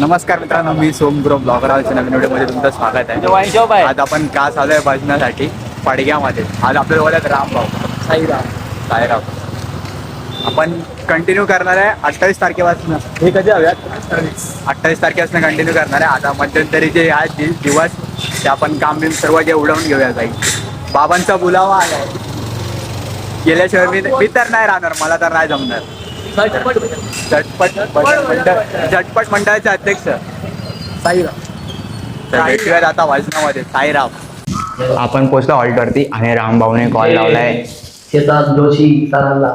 नमस्कार मित्रांनो, मी सोमगुरू ब्लॉगर आहोत. नवीन व्हिडिओमध्ये तुमचं स्वागत आहे. आज आपण का चालू आहे भजनासाठी पडग्यामध्ये. आज आपल्याला बोलत रामभाऊ साईराम. आपण कंटिन्यू करणार आहे 28 तारखेपासून. हे कधी हव्यात 28 तारखेपासून कंटिन्यू करणार आहे. आता मध्यंतरी जे आहेत दिवस ते आपण काम बिम सर्व जे उडवून घेऊया जाईल. बाबांचा बुलावा आलाय, गेल्याशिवाय मी तर नाही राहणार, मला तर नाही जमणार. झटपट मंडळाचे अध्यक्ष साईराम. तर भेटूयात आता वाजनामध्ये. साईराम. आपण पोचलो हॉल्टवरती आणि रामभाऊने कॉल लावलाय शेतात जोशी सरांना.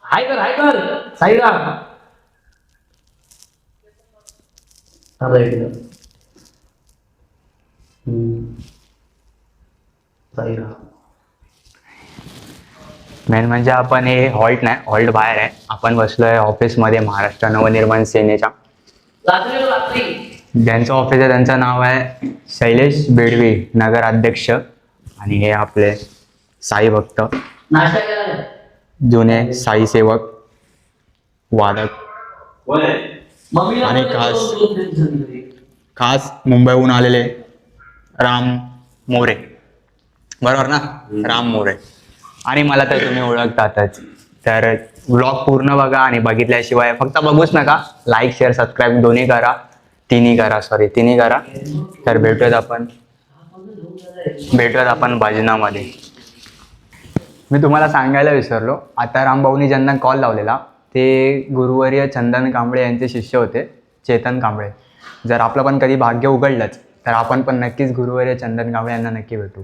हाय कर साईराम. साईराम. मेन म्हणजे आपण हे हॉल्ट नाही, हॉल्ट बाहेर आहे. आपण बसलोय ऑफिसमध्ये महाराष्ट्र नवनिर्माण सेनेच्या. रात्री ज्यांचं ऑफिस आहे त्यांचं नाव आहे शैलेश बेडवी, नगर अध्यक्ष. आणि हे आपले साई भक्त, नाश्ता केला जुने साई सेवक, वादक आणि खास मुंबईहून आलेले राम मोरे. बरोबर ना? राम मोरे. आणि मला तर तुम्ही ओळखतातच. तर व्लॉग पूर्ण बघा आणि बघितल्याशिवाय फक्त बघूच नका, लाईक शेअर सबस्क्राईब तिन्ही करा. तर भेटूयात आपण भजनामध्ये. मी तुम्हाला सांगायला विसरलो, आता रामभाऊनी ज्यांना कॉल लावलेला ते गुरुवर्य चंदन कांबळे यांचे शिष्य होते, चेतन कांबळे. जर आपलं पण कधी भाग्य उघडलंच तर आपण पण नक्कीच गुरुवर्य चंदन कांबळे यांना नक्की भेटू.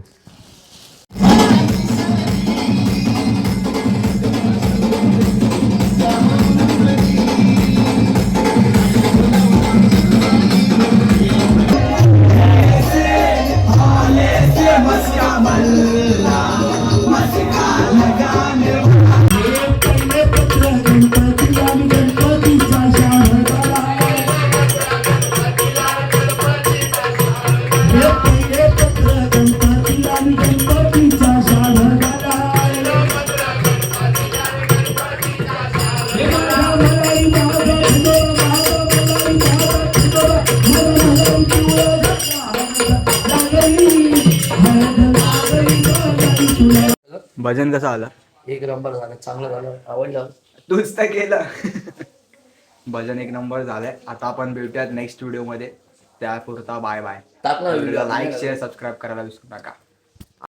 भजन कसं आलं? एक नंबर झालं, चांगलं झालं, आवडलं. तूच तर केलं. भजन एक नंबर झालंय. आता आपण भेटूयात नेक्स्ट व्हिडिओमध्ये. त्यापुरता बाय बाय. टाक ना व्हिडिओ. लाईक शेअर सबस्क्राईब करायला विसरू नका.